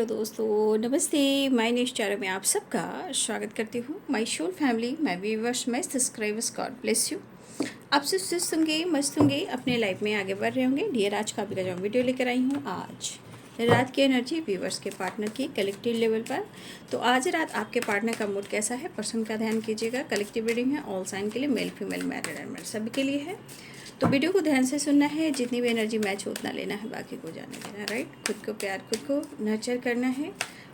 दोस्तों, नमस्ते। My नेश channel में आप सबका स्वागत करती हूँ। My whole family, my viewers, my subscribers, God bless you. आप सब सुस्त होंगे, मस्त होंगे, अपने लाइफ में आगे बढ़ रहे होंगे। डियर, आज का भी जो वीडियो लेकर आई हूँ, आज रात की एनर्जी व्यूवर्स के पार्टनर की कलेक्टिव लेवल पर। तो आज रात आपके पार्टनर का मूड कैसा है, पर्सन का ध्यान कीजिएगा। कलेक्टिव रीडिंग है, ऑल साइन के लिए, male female married and married सभी के लिए है। तो वीडियो को ध्यान से सुनना है, जितनी भी एनर्जी मैच हो उतना लेना है, बाकी को जाने देना है। राइट, खुद को प्यार, खुद को नर्चर करना है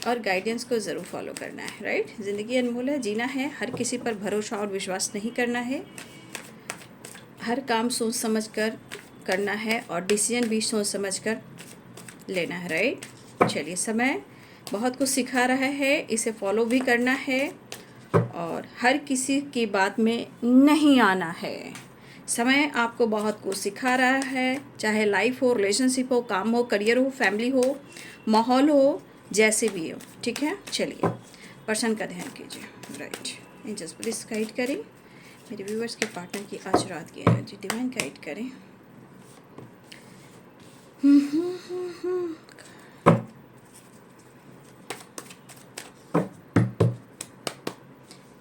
और गाइडेंस को ज़रूर फॉलो करना है। राइट, ज़िंदगी अनमोल है, जीना है, हर किसी पर भरोसा और विश्वास नहीं करना है। हर काम सोच समझ कर करना है और डिसीजन भी सोच समझ कर लेना है। राइट, चलिए, समय बहुत कुछ सिखा रहा है, इसे फॉलो भी करना है और हर किसी की बात में नहीं आना है। समय आपको बहुत कुछ सिखा रहा है, चाहे लाइफ हो, रिलेशनशिप हो, काम हो, करियर हो, फैमिली हो, माहौल हो, जैसे भी हो। ठीक है, चलिए, पर्सन का ध्यान कीजिए। राइट, एंजल्स प्लीज गाइड करें मेरे व्यूवर्स के पार्टनर की आज रात की एनर्जी, डिवाइन गाइड करें।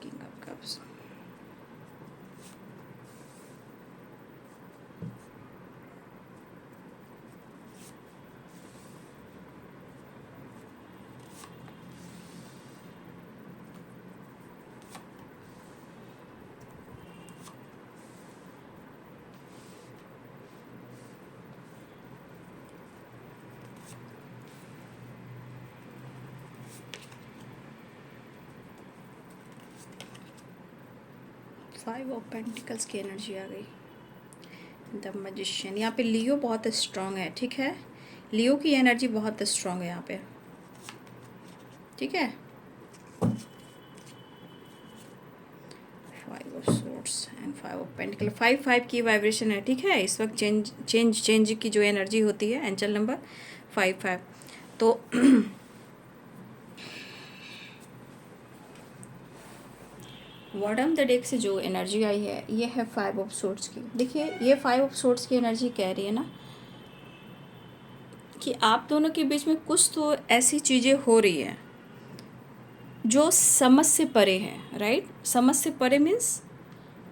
King of cups, five of pentacles की एनर्जी आ गई। द मैजिशियन, यहाँ पे लियो बहुत स्ट्रांग है। ठीक है, लियो की एनर्जी बहुत स्ट्रांग है यहाँ पे। ठीक है, five of swords and five of pentacle, five five की वाइब्रेशन है। ठीक है, इस वक्त चेंज की जो एनर्जी होती है, एंजल नंबर फाइव फाइव। तो बॉटम द डेक से जो एनर्जी आई है, ये है फाइव ऑफ सोर्ड्स की। देखिए, ये फाइव ऑफ सोर्ड्स की एनर्जी कह रही है ना कि आप दोनों के बीच में कुछ तो ऐसी चीज़ें हो रही है जो समझ से परे है। राइट, समझ से परे मीन्स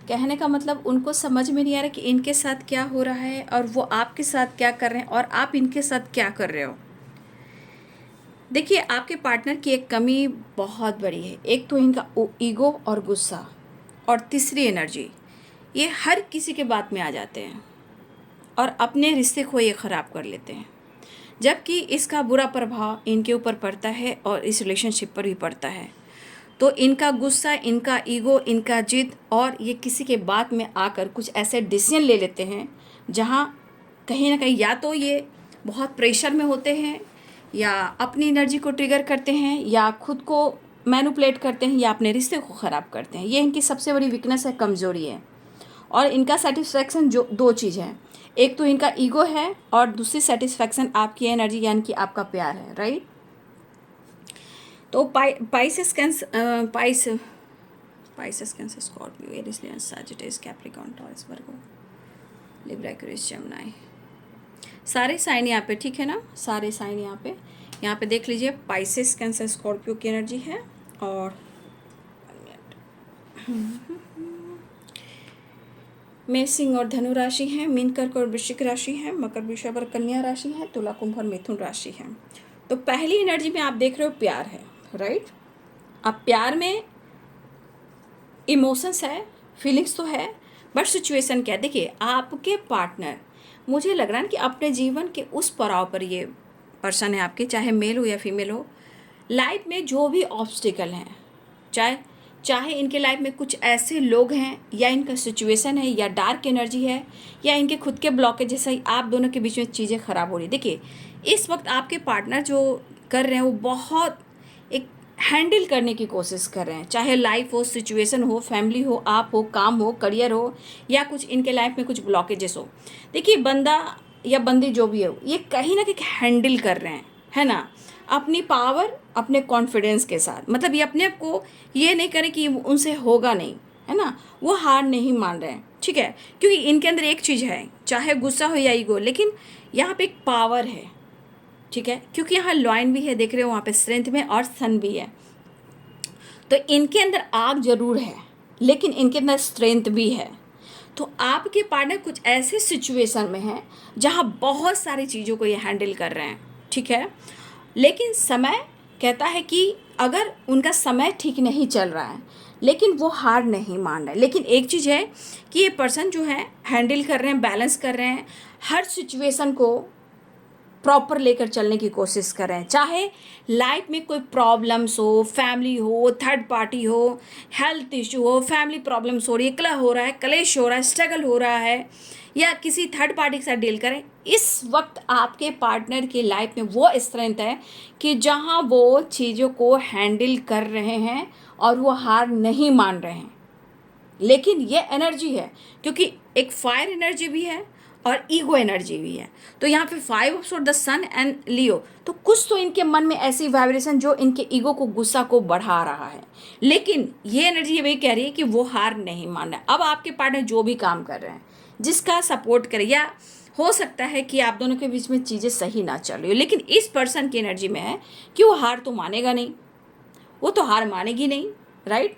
कहने का मतलब उनको समझ में नहीं आ रहा कि इनके साथ क्या हो रहा है और वो आपके साथ क्या कर रहे हैं और आप इनके साथ क्या कर रहे हो। देखिए, आपके पार्टनर की एक कमी बहुत बड़ी है। एक तो इनका ईगो और गुस्सा, और तीसरी एनर्जी, ये हर किसी के बात में आ जाते हैं और अपने रिश्ते को ये ख़राब कर लेते हैं, जबकि इसका बुरा प्रभाव इनके ऊपर पड़ता है और इस रिलेशनशिप पर भी पड़ता है। तो इनका गुस्सा, इनका ईगो, इनका जिद, और ये किसी के बात में आकर कुछ ऐसे डिसीजन ले लेते हैं जहाँ कहीं ना कहीं या तो ये बहुत प्रेशर में होते हैं, या अपनी एनर्जी को ट्रिगर करते हैं, या खुद को मैनिपुलेट करते हैं, या अपने रिश्ते को ख़राब करते हैं। ये इनकी सबसे बड़ी वीकनेस है, कमज़ोरी है। और इनका सेटिस्फैक्शन जो दो चीज़ है, एक तो इनका ईगो है और दूसरी सेटिस्फैक्शन आपकी एनर्जी यानी कि आपका प्यार है। राइट, तो Pisces Cancer, Scorpio, Aries, lion, Sagittarius, Capricorn, Taurus, Virgo, Libra, Aquarius, Gemini, सारे साइन यहाँ पे। ठीक है ना, सारे साइन यहाँ पे देख लीजिए। पाइसेस, कैंसर, स्कॉर्पियो की एनर्जी है। और मेष, सिंह और धनु राशि है। मीन, कर्क और वृश्चिक राशि है। मकर, वृषभ और कन्या राशि है। तुला, कुंभ और मिथुन राशि है। तो पहली एनर्जी में आप देख रहे हो प्यार है। राइट, अब प्यार में इमोशंस है, फीलिंग्स तो है, बट सिचुएशन क्या है। देखिए, आपके पार्टनर, मुझे लग रहा है कि अपने जीवन के उस पड़ाव पर ये पर्सन है आपके, चाहे मेल हो या फीमेल हो, लाइफ में जो भी ऑब्स्टिकल हैं, चाहे इनके लाइफ में कुछ ऐसे लोग हैं, या इनका सिचुएशन है, या डार्क एनर्जी है, या इनके खुद के ब्लॉकेज, जैसे आप दोनों के बीच में चीज़ें ख़राब हो रही। देखिए, इस वक्त आपके पार्टनर जो कर रहे हैं वो बहुत एक हैंडल करने की कोशिश कर रहे हैं, चाहे लाइफ हो, सिचुएशन हो, फैमिली हो, आप हो, काम हो, करियर हो, या कुछ इनके लाइफ में कुछ ब्लॉकेजेस हो। देखिए, बंदा या बंदी जो भी हो, ये कहीं ना कहीं हैंडल कर रहे हैं, है ना, अपनी पावर, अपने कॉन्फिडेंस के साथ। मतलब ये अपने आप को ये नहीं करें कि उनसे होगा नहीं, है ना, वो हार नहीं मान रहे हैं। ठीक है, क्योंकि इनके अंदर एक चीज़ है, चाहे गुस्सा हो या ईगो, लेकिन यहाँ पे एक पावर है। ठीक है, क्योंकि यहाँ लॉइन भी है, देख रहे हो वहाँ पे स्ट्रेंथ में, और सन भी है। तो इनके अंदर आग जरूर है, लेकिन इनके अंदर स्ट्रेंथ भी है। तो आपके पार्टनर कुछ ऐसे सिचुएशन में है जहाँ बहुत सारी चीज़ों को ये हैंडल कर रहे हैं, ठीक है, लेकिन समय कहता है कि अगर उनका समय ठीक नहीं चल रहा है, लेकिन वो हार नहीं मान रहे। लेकिन एक चीज़ है कि ये पर्सन जो है हैंडल कर रहे हैं, बैलेंस कर रहे हैं, हर सिचुएशन को प्रॉपर लेकर चलने की कोशिश कर रहे हैं। चाहे लाइफ में कोई प्रॉब्लम्स हो, फैमिली हो, थर्ड पार्टी हो, हेल्थ इशू हो, फैमिली प्रॉब्लम्स हो रही है, कलह हो रहा है, कलेश हो रहा है, स्ट्रगल हो रहा है, या किसी थर्ड पार्टी के साथ डील करें, इस वक्त आपके पार्टनर की लाइफ में वो स्ट्रेंथ है कि जहाँ वो चीज़ों को हैंडल कर रहे हैं और वो हार नहीं मान रहे हैं। लेकिन ये एनर्जी है, क्योंकि एक फायर एनर्जी भी है और ईगो एनर्जी भी है। तो यहाँ पे 5 of sword, the sun and Leo, तो कुछ तो इनके मन में ऐसी वाइब्रेशन जो इनके ईगो को, गुस्सा को बढ़ा रहा है। लेकिन ये एनर्जी ये भी कह रही है कि वो हार नहीं मान रहा है। अब आपके पार्टनर जो भी काम कर रहे हैं, जिसका सपोर्ट करे, या हो सकता है कि आप दोनों के बीच में चीज़ें सही ना चल रही हो, लेकिन इस पर्सन की एनर्जी में है कि वो हार तो मानेगा नहीं, वो तो हार मानेगी नहीं, राइट।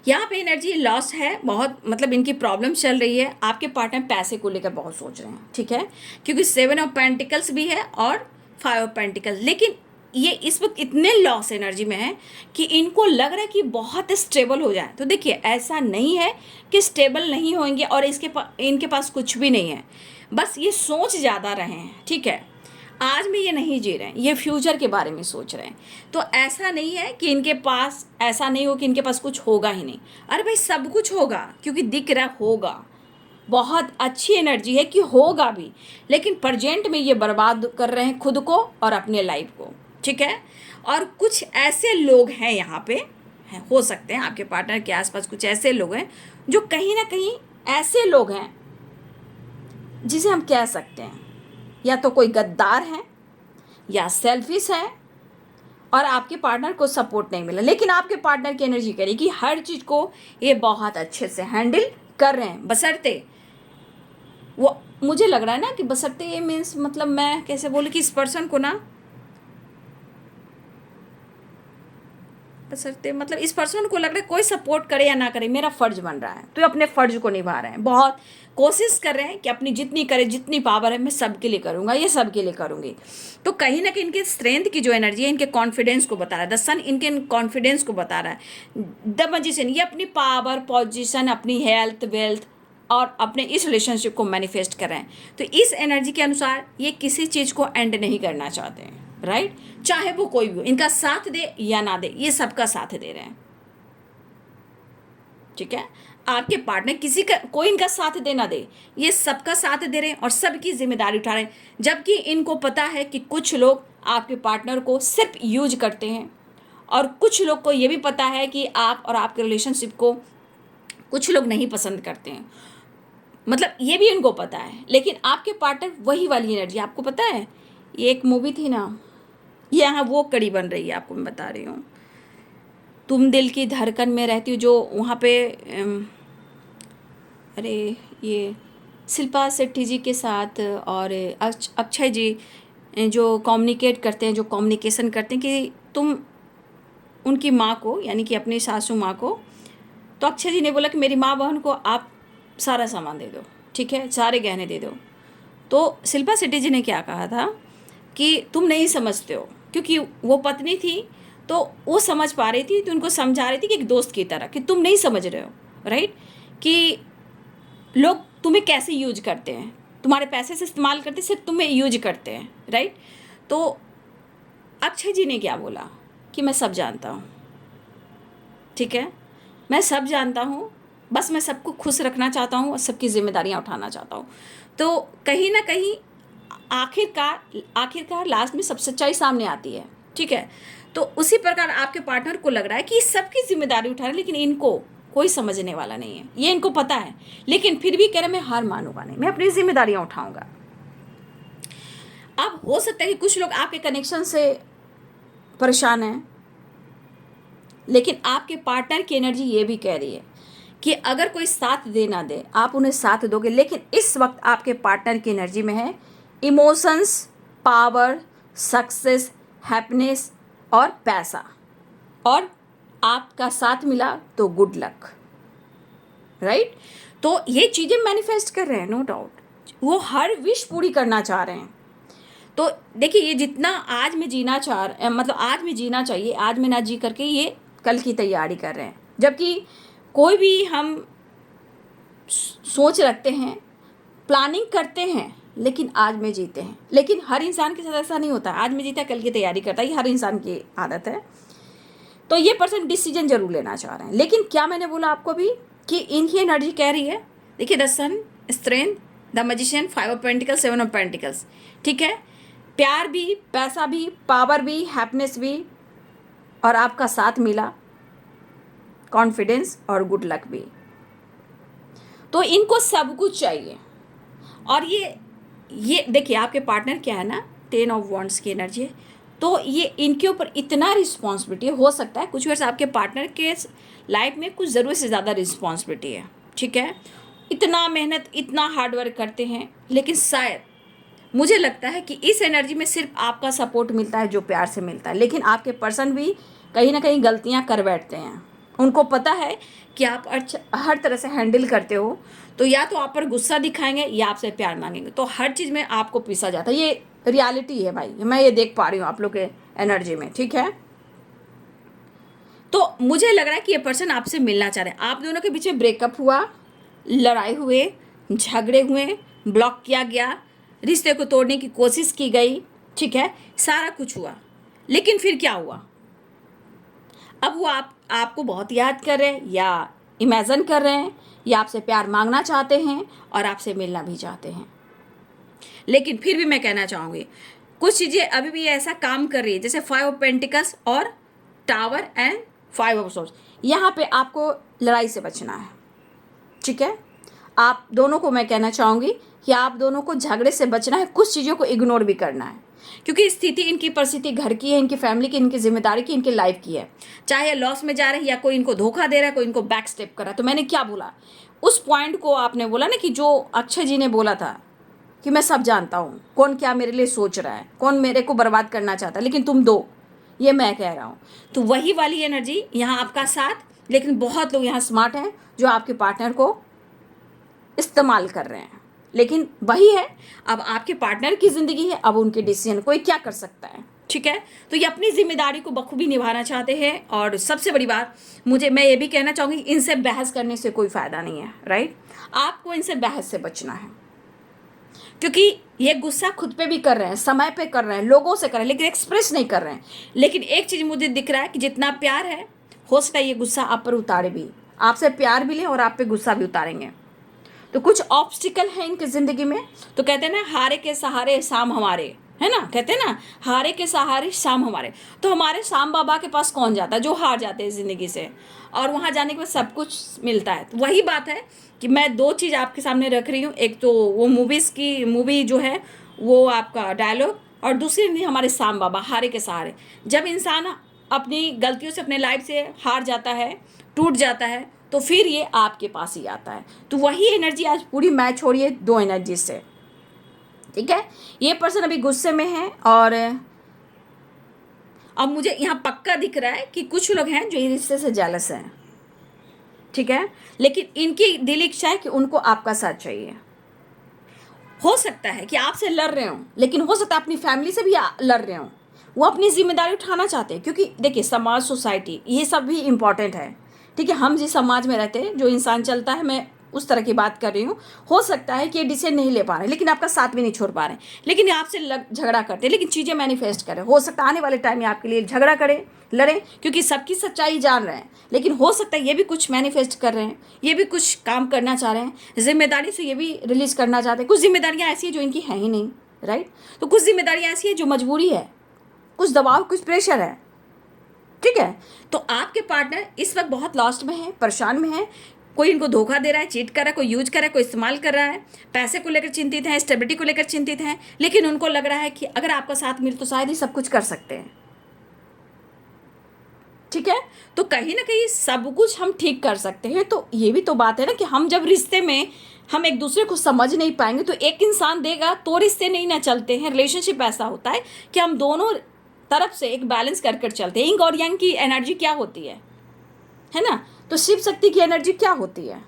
यहाँ पे एनर्जी लॉस है बहुत, मतलब इनकी प्रॉब्लम चल रही है। आपके पार्टनर पैसे को लेकर बहुत सोच रहे हैं, ठीक है, क्योंकि 7 ऑफ पेंटिकल्स भी है और 5 ऑफ पेंटिकल्स। लेकिन ये इस वक्त इतने लॉस एनर्जी में है कि इनको लग रहा है कि बहुत स्टेबल हो जाए। तो देखिए, ऐसा नहीं है कि स्टेबल नहीं होंगे और इनके पास कुछ भी नहीं है, बस ये सोच ज़्यादा रहे हैं, ठीक है। आज में ये नहीं जी रहे हैं, ये फ्यूचर के बारे में सोच रहे हैं। तो ऐसा नहीं है कि इनके पास, ऐसा नहीं हो कि इनके पास कुछ होगा ही नहीं। अरे भाई, सब कुछ होगा, क्योंकि दिख रहा होगा, बहुत अच्छी एनर्जी है कि होगा भी, लेकिन प्रेजेंट में ये बर्बाद कर रहे हैं खुद को और अपने लाइफ को, ठीक है। और कुछ ऐसे लोग हैं यहाँ पे, हो सकते हैं आपके पार्टनर के आसपास कुछ ऐसे लोग हैं जो कहीं ना कहीं ऐसे लोग हैं जिसे हम कह सकते हैं या तो कोई गद्दार है या सेल्फिश है, और आपके पार्टनर को सपोर्ट नहीं मिला। लेकिन आपके पार्टनर की एनर्जी करेगी कि हर चीज़ को ये बहुत अच्छे से हैंडल कर रहे हैं, बशर्ते वो, मुझे लग रहा है ना कि बशर्ते ये मीन्स, मतलब मैं कैसे बोलूँ कि इस पर्सन को ना, बशर्ते मतलब इस पर्सन को लग रहा है कोई सपोर्ट करे या ना करे, मेरा फ़र्ज बन रहा है। तो ये अपने फ़र्ज को निभा रहे हैं, बहुत कोशिश कर रहे हैं कि अपनी जितनी करे, जितनी पावर है, मैं सबके लिए करूँगा, ये सबके लिए करूँगी। तो कहीं ना कहीं इनके स्ट्रेंथ की जो एनर्जी है, इनके कॉन्फिडेंस को बता रहा है। द सन इनके कॉन्फिडेंस को बता रहा है। द मैजिशियन ये अपनी पावर, पोजीशन, अपनी हेल्थ, वेल्थ और अपने इस रिलेशनशिप को मैनिफेस्ट कर रहे हैं। तो इस एनर्जी के अनुसार ये किसी चीज़ को एंड नहीं करना चाहते हैं, राइट। चाहे वो कोई भी हो, इनका साथ दे या ना दे, ये सबका साथ दे रहे हैं, ठीक है। आपके पार्टनर किसी का, कोई इनका साथ दे ना दे, ये सबका साथ दे रहे हैं और सबकी जिम्मेदारी उठा रहे हैं। जबकि इनको पता है कि कुछ लोग आपके पार्टनर को सिर्फ यूज करते हैं, और कुछ लोग को ये भी पता है कि आप और आपके रिलेशनशिप को कुछ लोग नहीं पसंद करते हैं, मतलब ये भी इनको पता है। लेकिन आपके पार्टनर वही वाली एनर्जी, आपको पता है, ये एक मूवी थी ना, यहाँ वो कड़ी बन रही है, आपको मैं बता रही हूँ, तुम दिल की धड़कन में रहती हो, जो वहाँ पे अरे ये शिल्पा शेट्टी जी के साथ और अक्षय जी जो कम्युनिकेट करते हैं, जो कम्युनिकेशन करते हैं कि तुम उनकी माँ को, यानी कि अपनी सासू माँ को, तो अक्षय जी ने बोला कि मेरी माँ बहन को आप सारा सामान दे दो, ठीक है, सारे गहने दे दो। तो शिल्पा शेट्टी जी ने क्या कहा था कि तुम नहीं समझते हो, क्योंकि वो पत्नी थी तो वो समझ पा रही थी, तो उनको समझा रही थी कि एक दोस्त की तरह, कि तुम नहीं समझ रहे हो, राइट, कि लोग तुम्हें कैसे यूज करते हैं, तुम्हारे पैसे से इस्तेमाल करते, सिर्फ तुम्हें यूज करते हैं, राइट। तो अक्षय जी ने क्या बोला कि मैं सब जानता हूँ, ठीक है, मैं सब जानता हूँ, बस मैं सबको खुश रखना चाहता हूँ और सबकी जिम्मेदारियाँ उठाना चाहता हूँ। तो कहीं ना कहीं आखिरकार लास्ट में सब सच्चाई सामने आती है, ठीक है। तो उसी प्रकार आपके पार्टनर को लग रहा है कि सबकी जिम्मेदारी उठा रहे हैं, लेकिन इनको कोई समझने वाला नहीं है, ये इनको पता है, लेकिन फिर भी कह रहे मैं हार मानूंगा नहीं, मैं अपनी जिम्मेदारियां उठाऊंगा। अब हो सकता है कि कुछ लोग आपके कनेक्शन से परेशान हैं, लेकिन आपके पार्टनर की एनर्जी ये भी कह रही है कि अगर कोई साथ दे ना दे, आप उन्हें साथ दोगे। लेकिन इस वक्त आपके पार्टनर की एनर्जी में है इमोशंस पावर, सक्सेस, हैप्पीनेस और पैसा, और आपका साथ मिला तो गुड लक, राइट। तो ये चीज़ें मैनिफेस्ट कर रहे हैं, नो डाउट, वो हर विश पूरी करना चाह रहे हैं। तो देखिए, ये जितना आज में जीना मतलब आज में जीना चाहिए, आज में ना जी करके ये कल की तैयारी कर रहे हैं। जबकि कोई भी हम सोच रखते हैं, प्लानिंग करते हैं, लेकिन आज में जीते हैं। लेकिन हर इंसान के साथ ऐसा नहीं होता, आज में जीता है कल की तैयारी करता है, ये हर इंसान की आदत है। तो ये पर्सन डिसीजन जरूर लेना चाह रहे हैं, लेकिन क्या मैंने बोला आपको भी कि इनकी एनर्जी कह रही है, देखिए the sun, strength, the magician, 5 of pentacles, 7 of pentacles, ठीक है। प्यार भी, पैसा भी, पावर भी, हैप्पीनेस भी, और आपका साथ मिला, कॉन्फिडेंस और गुड लक भी। तो इनको सब कुछ चाहिए। और ये देखिए, आपके पार्टनर क्या है ना, 10 ऑफ वॉन्ड्स की एनर्जी है। तो ये इनके ऊपर इतना रिस्पॉन्सिबिलिटी हो सकता है, कुछ वर्ष आपके पार्टनर के लाइफ में कुछ ज़रूरत से ज़्यादा रिस्पॉन्सिबिलिटी है, ठीक है। इतना मेहनत, इतना हार्डवर्क करते हैं, लेकिन शायद मुझे लगता है कि इस एनर्जी में सिर्फ आपका सपोर्ट मिलता है जो प्यार से मिलता है। लेकिन आपके पर्सन भी कहीं ना कहीं गलतियां कर बैठते हैं। उनको पता है कि आप हर तरह से हैंडल करते हो, तो या तो आप पर गुस्सा दिखाएंगे या आपसे प्यार मांगेंगे, तो हर चीज़ में आपको पीसा जाता है। ये रियलिटी है भाई, मैं ये देख पा रही हूँ आप लोग के एनर्जी में, ठीक है। तो मुझे लग रहा है कि ये पर्सन आपसे मिलना चाह रहे हैं। आप दोनों के बीच में ब्रेकअप हुआ, लड़ाई हुए, झगड़े हुए, ब्लॉक किया गया, रिश्ते को तोड़ने की कोशिश की गई, ठीक है, सारा कुछ हुआ, लेकिन फिर क्या हुआ? अब वो आपको बहुत याद कर रहे हैं, या इमेजिन कर रहे हैं, या आपसे प्यार मांगना चाहते हैं और आपसे मिलना भी चाहते हैं। लेकिन फिर भी मैं कहना चाहूँगी, कुछ चीज़ें अभी भी ऐसा काम कर रही है, जैसे 5 ऑफ पेंटिकल्स और टावर एंड 5 ऑफ सोर्स। यहाँ पे आपको लड़ाई से बचना है, ठीक है। आप दोनों को मैं कहना चाहूँगी कि आप दोनों को झगड़े से बचना है, कुछ चीज़ों को इग्नोर भी करना है, क्योंकि स्थिति, इनकी परिस्थिति घर की है, इनकी फैमिली की, इनकी जिम्मेदारी की, इनकी लाइफ की है। चाहे लॉस में जा रहे हैं, या कोई इनको धोखा दे रहा है, कोई इनको बैक स्टेप कर रहा है। तो मैंने क्या बोला, उस पॉइंट को आपने बोला ना, कि जो अक्षय जी ने बोला था कि मैं सब जानता हूँ, कौन क्या मेरे लिए सोच रहा है, कौन मेरे को बर्बाद करना चाहता है, लेकिन तुम दो, ये मैं कह रहा हूँ। तो वही वाली एनर्जी यहाँ आपका साथ, लेकिन बहुत लोग यहाँ स्मार्ट हैं जो आपके पार्टनर को इस्तेमाल कर रहे हैं, लेकिन वही है, अब आपके पार्टनर की ज़िंदगी है, अब उनके डिसीजन कोई क्या कर सकता है, ठीक है। तो ये अपनी जिम्मेदारी को बखूबी निभाना चाहते हैं। और सबसे बड़ी बात मैं ये भी कहना चाहूँगी, इनसे बहस करने से कोई फ़ायदा नहीं है, राइट। आपको इनसे बहस से बचना है, क्योंकि ये गुस्सा खुद पे भी कर रहे हैं, समय पे कर रहे हैं, लोगों से कर रहे हैं, लेकिन एक्सप्रेस नहीं कर रहे हैं। लेकिन एक चीज़ मुझे दिख रहा है कि जितना प्यार है, हो सकता है ये गुस्सा आप पर उतारे भी, आपसे प्यार भी लें और आप पे गुस्सा भी उतारेंगे। तो कुछ ऑब्स्टिकल है इनकी ज़िंदगी में। तो कहते हैं ना, हारे के सहारे शाम हमारे, है ना, कहते हैं ना, हारे के सहारे शाम हमारे। तो हमारे शाम बाबा के पास कौन जाता है? जो हार जाते हैं ज़िंदगी से, और वहाँ जाने के बाद सब कुछ मिलता है। तो वही बात है कि मैं दो चीज़ आपके सामने रख रही हूँ, एक तो वो मूवी जो है वो आपका डायलॉग, और दूसरी हमारे शाम बाबा, हारे के सहारे। जब इंसान अपनी गलतियों से, अपने लाइफ से हार जाता है, टूट जाता है, तो फिर ये आपके पास ही आता है। तो वही एनर्जी आज पूरी मैच हो रही है दो एनर्जी से, ठीक है। ये पर्सन अभी गुस्से में है, और अब मुझे यहाँ पक्का दिख रहा है कि कुछ लोग हैं जो इस रिश्ते से जेलस हैं, ठीक है। लेकिन इनकी दिल इच्छा है कि उनको आपका साथ चाहिए। हो सकता है कि आपसे लड़ रहे हो, लेकिन हो सकता है अपनी फैमिली से भी लड़ रहे हो। वो अपनी जिम्मेदारी उठाना चाहते हैं, क्योंकि देखिए समाज, सोसाइटी, ये सब भी इम्पॉर्टेंट है, ठीक है। हम जिस समाज में रहते हैं, जो इंसान चलता है, मैं उस तरह की बात कर रही हूँ। हो सकता है कि ये डिसीजन नहीं ले पा रहे, लेकिन आपका साथ भी नहीं छोड़ पा रहे, लेकिन आपसे झगड़ा करते हैं, लेकिन चीज़ें मैनिफेस्ट करें। हो सकता है आने वाले टाइम में आपके लिए झगड़ा करें, लड़ें, क्योंकि सबकी सच्चाई जान रहे हैं, लेकिन हो सकता है ये भी कुछ मैनिफेस्ट कर रहे हैं, ये भी कुछ काम करना चाह रहे हैं, जिम्मेदारी से ये भी रिलीज करना चाहते हैं। कुछ जिम्मेदारियाँ ऐसी है जो इनकी हैं ही नहीं, राइट। तो कुछ जिम्मेदारियाँ ऐसी है जो मजबूरी है, कुछ दबाव, कुछ प्रेशर है, ठीक है। तो आपके पार्टनर इस वक्त बहुत लॉस्ट में है, परेशान में है। कोई इनको धोखा दे रहा है, चीट कर रहा है, कोई यूज कर रहा है, कोई इस्तेमाल कर रहा है, पैसे को लेकर चिंतित है, स्टेबिलिटी को लेकर चिंतित है, लेकिन उनको लग रहा है कि अगर आपका साथ मिले तो शायद ही सब कुछ कर सकते हैं, ठीक है। तो कहीं ना कहीं सब कुछ हम ठीक कर सकते हैं। तो ये भी तो बात है ना कि हम जब रिश्ते में हम एक दूसरे को समझ नहीं पाएंगे तो एक इंसान देगा तो रिश्ते नहीं ना चलते हैं। रिलेशनशिप ऐसा होता है कि हम दोनों तरफ से एक बैलेंस कर कर चलते हैं। यिंग और यांग की एनर्जी क्या होती है ना? तो शिव शक्ति की एनर्जी क्या होती है?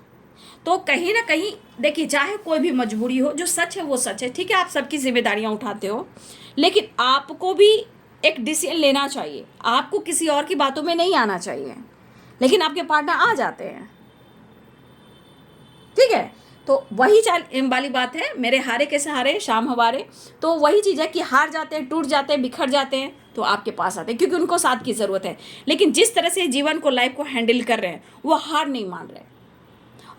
तो कहीं ना कहीं देखिए, चाहे कोई भी मजबूरी हो, जो सच है वो सच है, ठीक है, आप सबकी जिम्मेदारियां उठाते हो, लेकिन आपको भी एक डिसीजन लेना चाहिए। आपको किसी और की बातों में नहीं आना चाहिए, लेकिन आपके पार्टनर आ जाते हैं, ठीक है। तो वही चाल वाली बात है, मेरे हारे के सहारे शाम हवारे। तो वही चीज़ है कि हार जाते हैं, टूट जाते हैं, बिखर जाते हैं, तो आपके पास आते हैं क्योंकि उनको साथ की ज़रूरत है। लेकिन जिस तरह से जीवन को, लाइफ को हैंडल कर रहे हैं, वो हार नहीं मान रहे,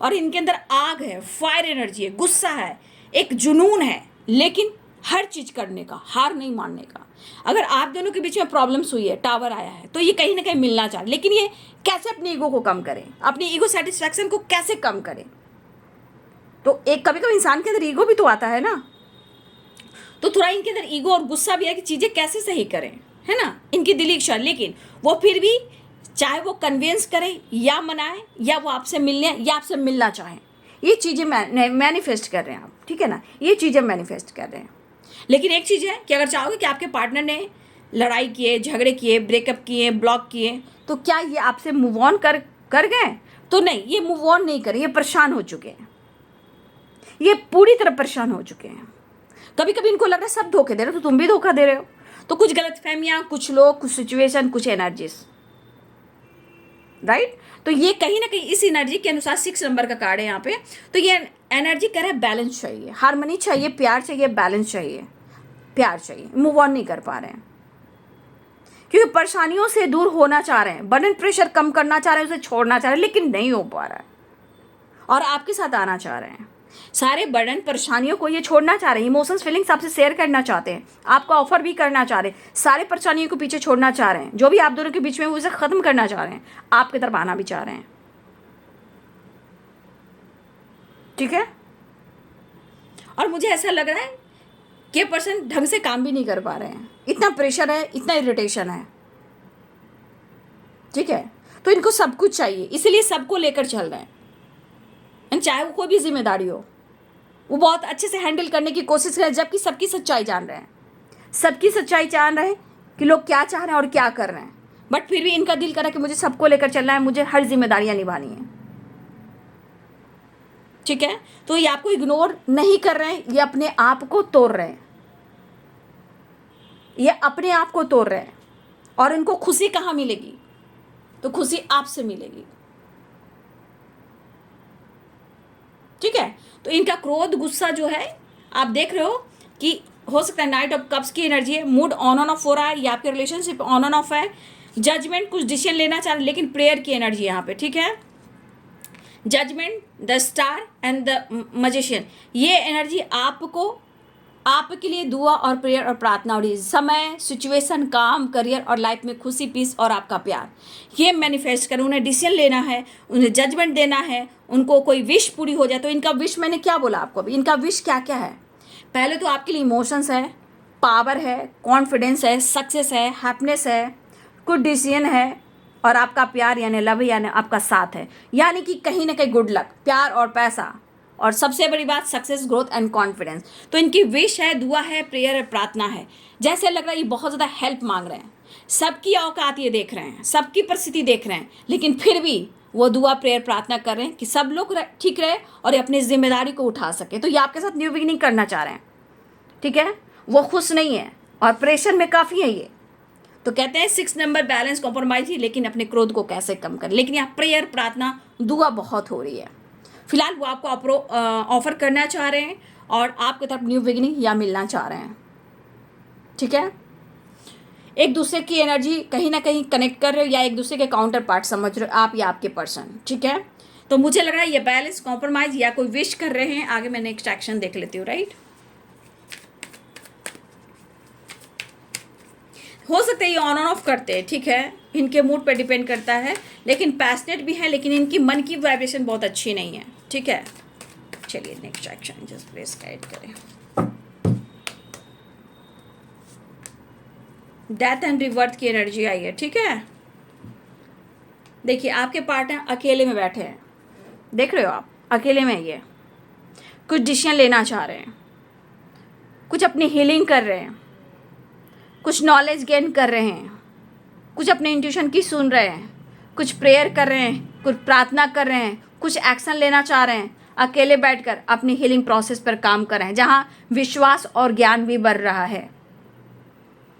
और इनके अंदर आग है, फायर एनर्जी है, गुस्सा है, एक जुनून है, लेकिन हर चीज़ करने का, हार नहीं मानने का। अगर आप दोनों के बीच में प्रॉब्लम्स हुई है, टावर आया है, तो ये कहीं ना कहीं मिलना चाहिए, लेकिन ये कैसे अपनी ईगो को कम करें, अपनी ईगो सेटिस्फैक्शन को कैसे कम करें। तो एक कभी कभी इंसान के अंदर ईगो भी तो आता है ना, तो थोड़ा इनके अंदर ईगो और गुस्सा भी है कि चीज़ें कैसे सही करें, है ना, इनकी दिली इच्छा। लेकिन वो फिर भी, चाहे वो कन्विंस करें या मनाएं, या वो आपसे मिलने या आपसे मिलना चाहें, ये चीज़ें मैनिफेस्ट कर रहे हैं आप, ठीक है ना, ये चीज़ें मैनिफेस्ट कर रहे हैं। लेकिन एक चीज़ है कि अगर चाहोगे कि आपके पार्टनर ने लड़ाई किए, झगड़े किए, ब्रेकअप किए, ब्लॉक किए, तो क्या ये आपसे मूव ऑन कर गए? तो नहीं, ये मूव ऑन नहीं करें, ये परेशान हो चुके हैं, ये पूरी तरह परेशान हो चुके हैं। कभी कभी इनको लग रहा है सब धोखे दे रहे हो, तो तुम भी धोखा दे रहे हो। तो कुछ गलतफहमियां, कुछ लोग, कुछ सिचुएशन, कुछ एनर्जीज, राइट। तो ये कहीं ना कहीं इस एनर्जी के अनुसार 6 नंबर का कार्ड है यहाँ पे। तो ये एनर्जी कह रहा है बैलेंस चाहिए, हार्मनी चाहिए, प्यार चाहिए, बैलेंस चाहिए, प्यार चाहिए। मूव ऑन नहीं कर पा रहे हैं क्योंकि परेशानियों से दूर होना चाह रहे हैं, बर्डन प्रेशर कम करना चाह रहे हैं, उसे छोड़ना चाह रहे हैं, लेकिन नहीं हो पा रहा है, और आपके साथ आना चाह रहे हैं। सारे बर्डन, परेशानियों को ये छोड़ना चाह रहे हैं, इमोशंस, फीलिंग्स आपसे शेयर करना चाहते हैं, आपको ऑफर भी करना चाह रहे हैं, सारे परेशानियों को पीछे छोड़ना चाह रहे हैं, जो भी आप दोनों के बीच में उसे खत्म करना चाह रहे हैं, आपकी तरफ आना भी चाह रहे हैं, ठीक है। और मुझे ऐसा लग रहा है कि पर्सन ढंग से काम भी नहीं कर पा रहे हैं, इतना प्रेशर है, इतना इरिटेशन है, ठीक है। तो इनको सब कुछ चाहिए, इसीलिए सबको लेकर चल रहे हैं, चाहे वो कोई भी जिम्मेदारी हो, वो बहुत अच्छे से हैंडल करने की कोशिश करें, जबकि सबकी सच्चाई जान रहे हैं, सबकी सच्चाई जान रहे हैं कि लोग क्या चाह रहे हैं और क्या कर रहे हैं, बट फिर भी इनका दिल कर रहा है कि मुझे सबको लेकर चलना है, मुझे हर जिम्मेदारियां निभानी है, ठीक है। तो ये आपको इग्नोर नहीं कर रहे हैं, ये अपने आप को तोड़ रहे हैं, ये अपने आप को तोड़ रहे हैं। और इनको खुशी कहाँ मिलेगी? तो खुशी आपसे मिलेगी, ठीक है। तो इनका क्रोध, गुस्सा जो है, आप देख रहे हो कि हो सकता है नाइट ऑफ कप्स की एनर्जी है, मूड ऑन ऑन ऑफ हो रहा है, या आपके रिलेशनशिप ऑन ऑन ऑफ है, जजमेंट, कुछ डिसीजन लेना चाह रहे, लेकिन प्रेयर की एनर्जी यहाँ पे, ठीक है। Judgement, the star and the magician, ये एनर्जी आपको, आपके लिए दुआ और प्रेयर और प्रार्थना हो रही है। समय, सिचुएशन, काम, करियर और लाइफ में खुशी, पीस और आपका प्यार, ये मैनिफेस्ट करें। उन्हें डिसीजन लेना है, उन्हें जजमेंट देना है, उनको कोई विश पूरी हो जाए। तो इनका विश, मैंने क्या बोला आपको अभी, इनका विश क्या क्या है? पहले तो आपके लिए इमोशंस है, पावर है, कॉन्फिडेंस है, सक्सेस है, हैप्पीनेस है, कुछ डिसीजन है, और आपका प्यार यानी लव, यानी आपका साथ है, यानी कि कहीं ना कहीं गुड लक, प्यार और पैसा, और सबसे बड़ी बात सक्सेस, ग्रोथ एंड कॉन्फिडेंस। तो इनकी विश है, दुआ है, प्रेयर है, प्रार्थना है। जैसे लग रहा है ये बहुत ज़्यादा हेल्प मांग रहे हैं, सबकी औकात ये देख रहे हैं, सबकी परिस्थिति देख रहे हैं, लेकिन फिर भी वो दुआ, प्रेयर, प्रार्थना कर रहे हैं कि सब लोग ठीक रहे और ये अपनी जिम्मेदारी को उठा सके। तो ये आपके साथ न्यू बिगिनिंग करना चाह रहे हैं, ठीक है। वो खुश नहीं है और प्रेशर में काफ़ी है ये। तो कहते हैं 6 नंबर बैलेंस, कॉम्प्रोमाइज ही, लेकिन अपने क्रोध को कैसे कम करें। लेकिन यहाँ प्रेयर, प्रार्थना, दुआ बहुत हो रही है। फिलहाल वो आपको ऑफर करना चाह रहे हैं और आपकी तरफ न्यू बिगिनिंग या मिलना चाह रहे हैं, ठीक है। एक दूसरे की एनर्जी कहीं ना कहीं कनेक्ट कर रहे हो, या एक दूसरे के काउंटर पार्ट समझ रहे हो आप या आपके पर्सन, ठीक है। तो मुझे लग रहा है ये बैलेंस, कॉम्प्रोमाइज या कोई विश कर रहे हैं। आगे मैं नेक्स्ट एक्शन देख लेती हूँ, राइट। हो सकता है ये ऑन ऑफ करते हैं, ठीक है, इनके मूड पे डिपेंड करता है, लेकिन पैशनेट भी है, लेकिन इनकी मन की वाइब्रेशन बहुत अच्छी नहीं है, ठीक है। चलिए next action just please guide करें। डेथ एंड रिवर्थ की एनर्जी आई है, ठीक है। देखिए आपके पार्टनर अकेले में बैठे हैं, देख रहे हो आप, अकेले में ये कुछ डिसीजन लेना चाह रहे हैं, कुछ अपनी हीलिंग कर रहे हैं, कुछ नॉलेज गेन कर रहे हैं, कुछ अपने इंट्यूशन की सुन रहे हैं, कुछ प्रेयर कर रहे हैं, कुछ प्रार्थना कर रहे हैं, कुछ एक्शन लेना चाह रहे हैं, अकेले बैठकर अपनी हीलिंग प्रोसेस पर काम कर रहे हैं, जहाँ विश्वास और ज्ञान भी बढ़ रहा है।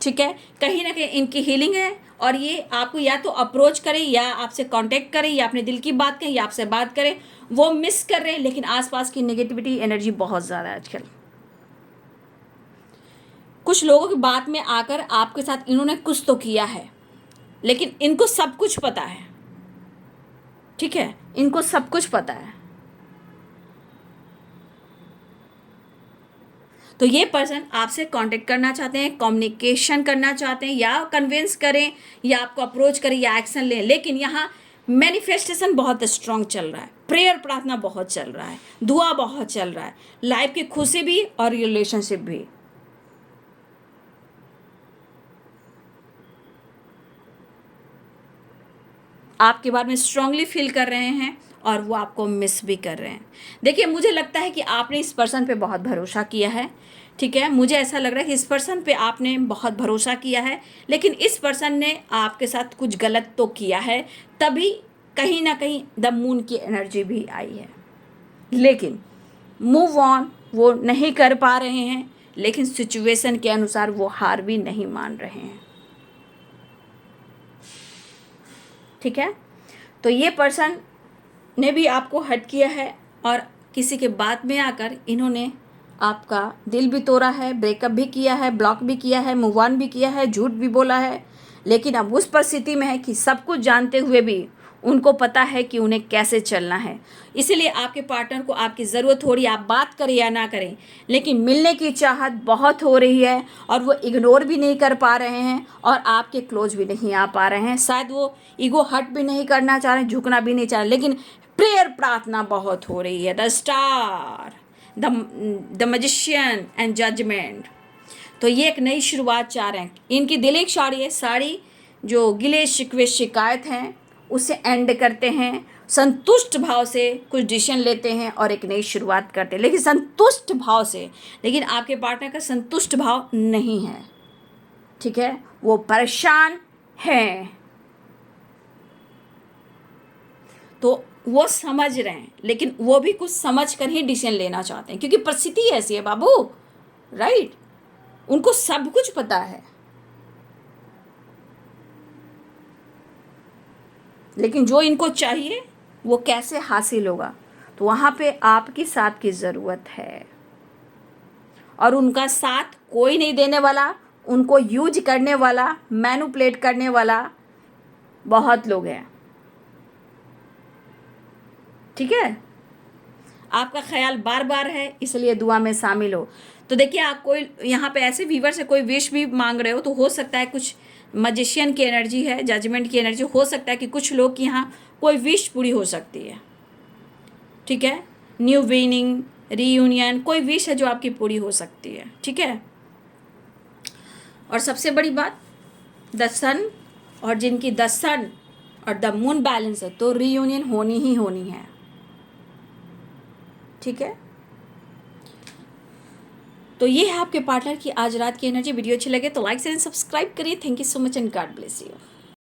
ठीक है, कहीं ना कहीं इनकी हीलिंग है और ये आपको या तो अप्रोच करें या आपसे कांटेक्ट करें या अपने दिल की बात करें या आपसे बात करें, वो मिस कर रहे हैं। लेकिन आसपास की नेगेटिविटी एनर्जी बहुत ज़्यादा है आजकल। कुछ लोगों की बात में आकर आपके साथ इन्होंने कुछ तो किया है, लेकिन इनको सब कुछ पता है। ठीक है, इनको सब कुछ पता है। तो ये पर्सन आपसे कांटेक्ट करना चाहते हैं, कम्युनिकेशन करना चाहते हैं, या कन्विंस करें या आपको अप्रोच करें या एक्शन लें। लेकिन यहाँ मैनिफेस्टेशन बहुत स्ट्रांग चल रहा है, प्रेयर प्रार्थना बहुत चल रहा है, दुआ बहुत चल रहा है, लाइफ की खुशी भी और रिलेशनशिप भी। आपके बारे में स्ट्रांगली फील कर रहे हैं और वो आपको मिस भी कर रहे हैं। देखिए, मुझे लगता है कि आपने इस पर्सन पे बहुत भरोसा किया है। ठीक है, मुझे ऐसा लग रहा है कि इस पर्सन पे आपने बहुत भरोसा किया है, लेकिन इस पर्सन ने आपके साथ कुछ गलत तो किया है, तभी कहीं ना कहीं द मून की एनर्जी भी आई है। लेकिन मूव ऑन वो नहीं कर पा रहे हैं, लेकिन सिचुएशन के अनुसार वो हार भी नहीं मान रहे हैं। ठीक है, तो ये पर्सन ने भी आपको हर्ट किया है और किसी के बात में आकर इन्होंने आपका दिल भी तोड़ा है, ब्रेकअप भी किया है, ब्लॉक भी किया है, मूव ऑन भी किया है, झूठ भी बोला है। लेकिन अब उस परिस्थिति में है कि सब कुछ जानते हुए भी उनको पता है कि उन्हें कैसे चलना है। इसीलिए आपके पार्टनर को आपकी ज़रूरत हो रही है, आप बात करें या ना करें, लेकिन मिलने की चाहत बहुत हो रही है और वो इग्नोर भी नहीं कर पा रहे हैं और आपके क्लोज भी नहीं आ पा रहे हैं। शायद वो ईगो हर्ट भी नहीं करना चाह रहे, झुकना भी नहीं चाह रहे, लेकिन प्रेयर प्रार्थना बहुत हो रही है। The star, the magician and judgement. तो ये एक नई शुरुआत चाह रहे हैं। इनकी दिल एक साड़ी है, साड़ी जो गिले शिकवे शिकायत हैं उसे एंड करते हैं, संतुष्ट भाव से कुछ डिसीजन लेते हैं और एक नई शुरुआत करते हैं, लेकिन संतुष्ट भाव से। लेकिन आपके पार्टनर का संतुष्ट भाव नहीं है। ठीक है, वो परेशान हैं, तो वो समझ रहे हैं, लेकिन वो भी कुछ समझ कर ही डिसीजन लेना चाहते हैं, क्योंकि परिस्थिति ऐसी है बाबू। राइट, उनको सब कुछ पता है, लेकिन जो इनको चाहिए वो कैसे हासिल होगा, तो वहाँ पे आपकी साथ की ज़रूरत है। और उनका साथ कोई नहीं देने वाला, उनको यूज करने वाला, मैनिपुलेट करने वाला बहुत लोग हैं। ठीक है, आपका ख्याल बार बार है, इसलिए दुआ में शामिल हो। तो देखिए, आप कोई यहाँ पे ऐसे व्यूवर से कोई विश भी मांग रहे हो, तो हो सकता है कुछ मैजिशियन की एनर्जी है, जजमेंट की एनर्जी। हो सकता है कि कुछ लोग की यहाँ कोई विश पूरी हो सकती है। ठीक है, न्यू बिगिनिंग, रीयूनियन, कोई विश है जो आपकी पूरी हो सकती है। ठीक है, और सबसे बड़ी बात, द सन, और जिनकी द सन और द मून बैलेंस है, तो रीयूनियन होनी ही होनी है। ठीक है, तो ये है आपके पार्टनर की आज रात की एनर्जी। वीडियो अच्छी लगे तो लाइक शेयर एंड सब्सक्राइब करिए। Thank you so much and God bless you.